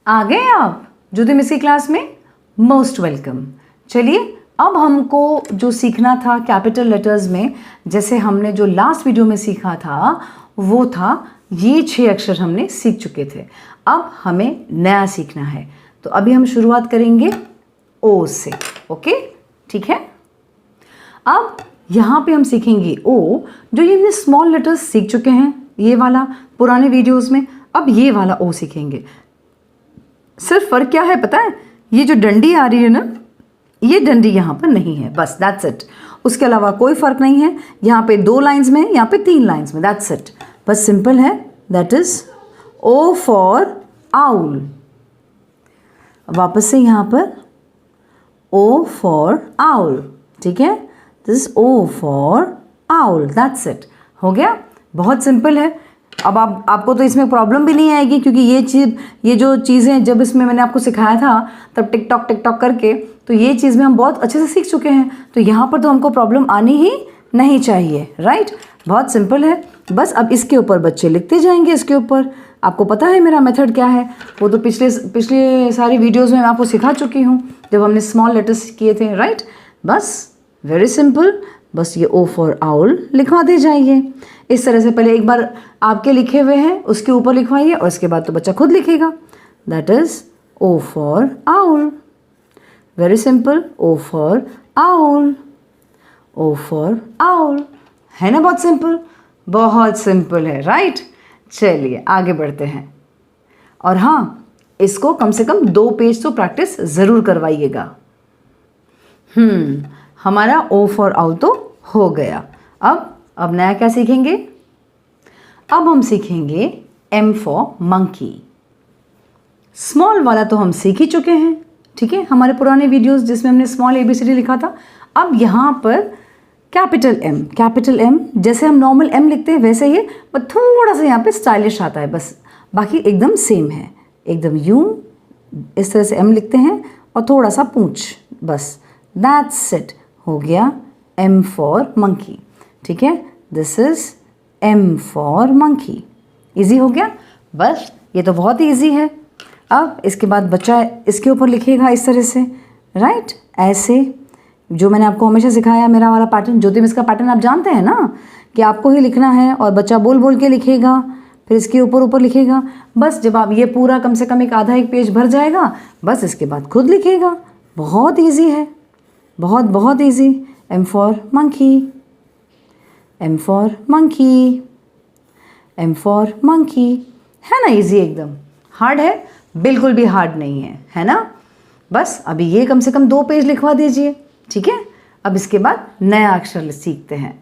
आ गए आप ज्योति मिस की क्लास में? Most welcome. चलिए अब हमको जो सीखना था कैपिटल लेटर्स में, जैसे हमने जो लास्ट वीडियो में सीखा था वो था ये 6 अक्षर हमने सीख चुके थे। अब हमें नया सीखना है, तो अभी हम शुरुआत करेंगे ओ से। ओके, ठीक है। अब यहाँ पे हम सीखेंगे ओ, जो ये हमने स्मॉल लेटर्स सीख चुके हैं ये वाला पुराने वीडियोस में। अब ये वाला ओ सीखेंगे। सिर्फ फर्क क्या है पता है? ये जो डंडी आ रही है ना, ये डंडी यहाँ पर नहीं है, बस दैट्स इट। उसके अलावा कोई फर्क नहीं है। यहाँ पे 2 लाइंस में, यहाँ पे 3 लाइंस में, दैट्स इट। बस सिंपल है। That is O for owl. वापस से यहाँ पर ओ फॉर आउल, ठीक है। This O for owl, that's it. हो गया, बहुत सिंपल है। अब आपको तो इसमें प्रॉब्लम भी नहीं आएगी, क्योंकि ये जो चीज़ें जब इसमें मैंने आपको सिखाया था तब टिक टॉक करके, तो ये चीज़ में हम बहुत अच्छे से सीख चुके हैं। तो यहाँ पर तो हमको प्रॉब्लम आनी ही नहीं चाहिए, राइट। बहुत सिंपल है। बस अब इसके ऊपर बच्चे लिखते जाएंगे। इसके ऊपर आपको पता है मेरा मेथड क्या है, वो तो पिछले सारी वीडियोज़ में मैं आपको सिखा चुकी हूँ जब हमने स्मॉल लेटर्स किए थे, राइट। बस वेरी सिंपल। बस ये ओ फॉर आउल लिखवा दे जाइए इस तरह से। पहले एक बार आपके लिखे हुए हैं उसके ऊपर लिखवाइए, और इसके बाद तो बच्चा खुद लिखेगा। That is O for owl. Very simple. O for owl, O for owl. है ना बहुत सिंपल? बहुत सिंपल है, राइट। चलिए आगे बढ़ते हैं। और हाँ, इसको कम से कम 2 पेज तो प्रैक्टिस ज़रूर करवाइएगा। हमारा ओ फॉर आउल तो हो गया। अब नया क्या सीखेंगे? अब हम सीखेंगे एम फॉर मंकी। स्मॉल वाला तो हम सीख ही चुके हैं, ठीक है, हमारे पुराने वीडियोस जिसमें हमने स्मॉल ABCD लिखा था। अब यहाँ पर कैपिटल एम जैसे हम नॉर्मल एम लिखते हैं वैसे ही, पर थोड़ा सा यहाँ पे स्टाइलिश आता है बस। बाकी एकदम सेम है, एकदम यूं इस तरह से एम लिखते हैं और थोड़ा सा पूंछ, बस दैट्स इट। हो गया एम फॉर मंकी, ठीक है। This is M for monkey. Easy हो गया। बस ये तो बहुत ईजी है। अब इसके बाद बच्चा इसके ऊपर लिखेगा इस तरह से, राइट। ऐसे जो मैंने आपको हमेशा सिखाया, मेरा वाला पैटर्न, ज्योति मिस का पैटर्न आप जानते हैं ना, कि आपको ही लिखना है और बच्चा बोल बोल के लिखेगा, फिर इसके ऊपर लिखेगा। बस जब आप ये पूरा कम से कम एक आधा 1 पेज भर जाएगा, बस इसके बाद खुद लिखेगा। बहुत ईजी है, बहुत easy. M for monkey, M for monkey, M for monkey. है ना ईजी एकदम? हार्ड है? बिल्कुल भी हार्ड नहीं है, है ना। बस अभी ये कम से कम 2 पेज लिखवा दीजिए, ठीक है। अब इसके बाद नया अक्षर सीखते हैं।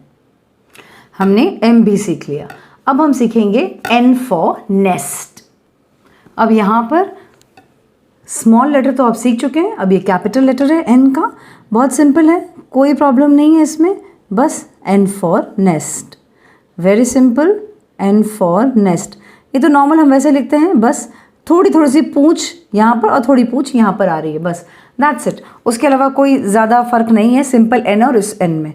हमने एम भी सीख लिया। अब हम सीखेंगे एन फॉर नेस्ट। अब यहाँ पर स्मॉल लेटर तो आप सीख चुके हैं, अब ये कैपिटल लेटर है एन का। बहुत सिंपल है, कोई प्रॉब्लम नहीं है इसमें। बस N for nest, very simple. N for nest, ये तो नॉर्मल हम वैसे लिखते हैं, बस थोड़ी सी पूंछ यहाँ पर और थोड़ी पूंछ यहाँ पर आ रही है, बस दैट्स इट। उसके अलावा कोई ज़्यादा फर्क नहीं है, सिंपल एन और इस एन में।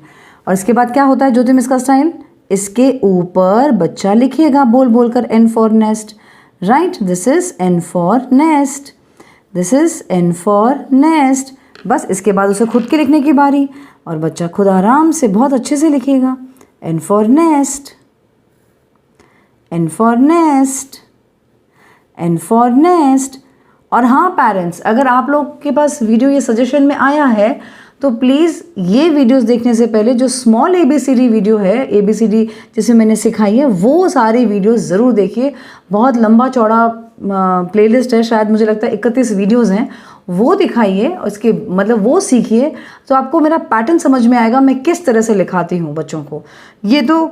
और इसके बाद क्या होता है ज्योति मिस का स्टाइल? इसके ऊपर बच्चा लिखेगा बोल बोल कर N for nest, right. This is N for nest, this is N for nest. बस इसके बाद उसे खुद के लिखने की बारी, और बच्चा खुद आराम से बहुत अच्छे से लिखेगा N for nest, N for nest, N for nest. और हाँ पेरेंट्स, अगर आप लोग के पास वीडियो ये सजेशन में आया है तो प्लीज़ ये वीडियोस देखने से पहले जो स्मॉल ABCD वीडियो है, ABCD जिसे मैंने सिखाई है, वो सारे वीडियोस ज़रूर देखिए। बहुत लंबा चौड़ा प्लेलिस्ट है, शायद मुझे लगता है 31 वीडियोज़ हैं, वो दिखाइए। उसके मतलब वो सीखिए, तो आपको मेरा पैटर्न समझ में आएगा, मैं किस तरह से लिखाती हूँ बच्चों को। ये तो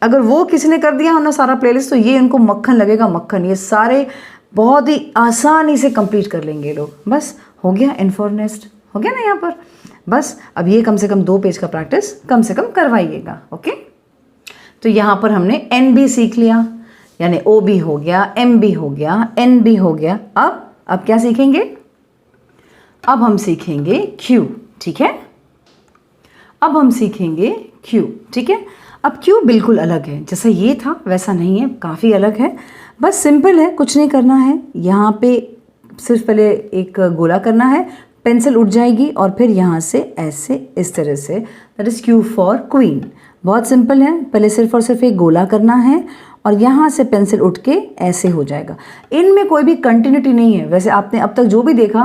अगर वो किसी ने कर दिया हो ना सारा प्लेलिस्ट, तो ये उनको मक्खन लगेगा, मक्खन। ये सारे बहुत ही आसानी से कंप्लीट कर लेंगे लोग। बस हो गया एन फॉर नेस्ट, हो गया ना यहाँ पर। बस अब ये कम से कम 2 पेज का प्रैक्टिस कम से कम करवाइएगा, ओके। तो यहाँ पर हमने एन भी सीख लिया, यानी ओ भी हो गया, एम भी हो गया, एन भी हो गया। अब क्या सीखेंगे? अब हम सीखेंगे क्यू, ठीक है। अब हम सीखेंगे क्यू, ठीक है। अब क्यू बिल्कुल अलग है, जैसा ये था वैसा नहीं है, काफ़ी अलग है। बस सिंपल है, कुछ नहीं करना है। यहाँ पे सिर्फ पहले एक गोला करना है, पेंसिल उठ जाएगी और फिर यहाँ से ऐसे इस तरह से, that is Q for queen. बहुत सिंपल है, पहले सिर्फ और सिर्फ एक गोला करना है और यहाँ से पेंसिल उठ के ऐसे हो जाएगा। इनमें कोई भी कंटिन्यूटी नहीं है। वैसे आपने अब तक जो भी देखा,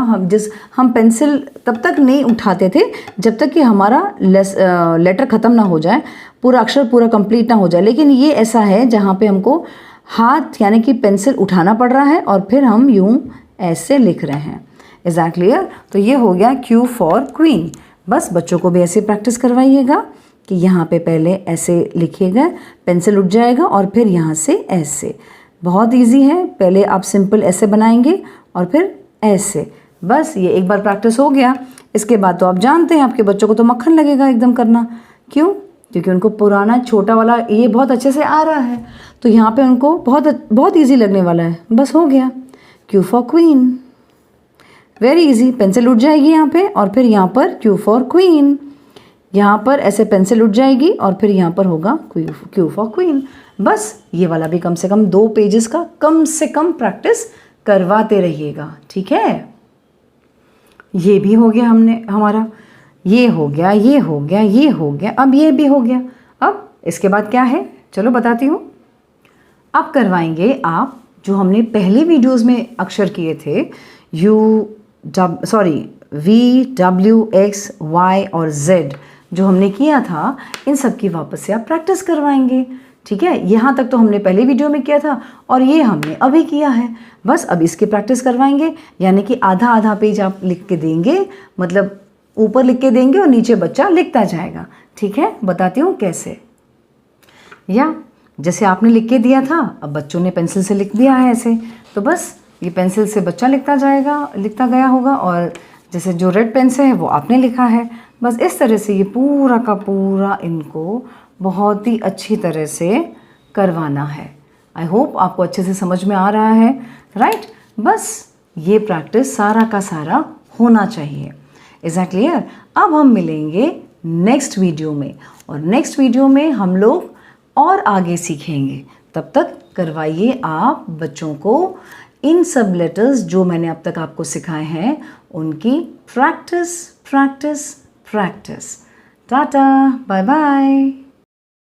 हम पेंसिल तब तक नहीं उठाते थे जब तक कि हमारा लेटर ख़त्म ना हो जाए, पूरा अक्षर पूरा कंप्लीट ना हो जाए। लेकिन ये ऐसा है जहाँ पे हमको हाथ यानी कि पेंसिल उठाना पड़ रहा है और फिर हम यूँ ऐसे लिख रहे हैं। Is that clear? तो ये हो गया Q फॉर क्वीन। बस बच्चों को भी ऐसे प्रैक्टिस करवाइएगा कि यहाँ पे पहले ऐसे लिखिएगा, पेंसिल उठ जाएगा और फिर यहाँ से ऐसे। बहुत इजी है, पहले आप सिंपल ऐसे बनाएंगे और फिर ऐसे। बस ये एक बार प्रैक्टिस हो गया, इसके बाद तो आप जानते हैं आपके बच्चों को तो मक्खन लगेगा एकदम करना। क्यों? क्योंकि उनको पुराना छोटा वाला ये बहुत अच्छे से आ रहा है, तो यहाँ पे उनको बहुत ईजी लगने वाला है। बस हो गया Q for queen, very easy. Pencil उठ जाएगी यहाँ पे और फिर यहाँ पर Q फॉर क्वीन, यहाँ पर ऐसे पेंसिल उठ जाएगी और फिर यहाँ पर होगा Q फॉर क्वीन। बस ये वाला भी कम से कम 2 पेजेस का कम से कम प्रैक्टिस करवाते रहिएगा, ठीक है? ये भी हो गया हमारा, ये हो गया, ये हो गया, ये हो गया, अब ये भी हो गया। अब इसके बाद क्या है, चलो बताती हूँ। अब करवाएंगे आप जो हमने पहले वीडियोस में अक्षर किए थे, V, W, X, Y और Z जो हमने किया था, इन सब की वापस से आप प्रैक्टिस करवाएंगे, ठीक है? यहाँ तक तो हमने पहले वीडियो में किया था और ये हमने अभी किया है। बस अब इसकी प्रैक्टिस करवाएंगे, यानी कि आधा आधा पेज आप लिख के देंगे, मतलब ऊपर लिख के देंगे और नीचे बच्चा लिखता जाएगा, ठीक है? बताती हूँ कैसे। या जैसे आपने लिख के दिया था, अब बच्चों ने पेंसिल से लिख दिया है ऐसे, तो बस ये पेंसिल से बच्चा लिखता गया होगा और जैसे जो रेड पेन से है वो आपने लिखा है। बस इस तरह से ये पूरा का पूरा इनको बहुत ही अच्छी तरह से करवाना है। आई होप आपको अच्छे से समझ में आ रहा है, राइट? बस ये प्रैक्टिस सारा का सारा होना चाहिए। Is that clear? अब हम मिलेंगे नेक्स्ट वीडियो में और नेक्स्ट वीडियो में हम लोग और आगे सीखेंगे। तब तक करवाइए आप बच्चों को इन सब लेटर्स जो मैंने अब तक आपको सिखाए हैं उनकी प्रैक्टिस। Tata, bye bye.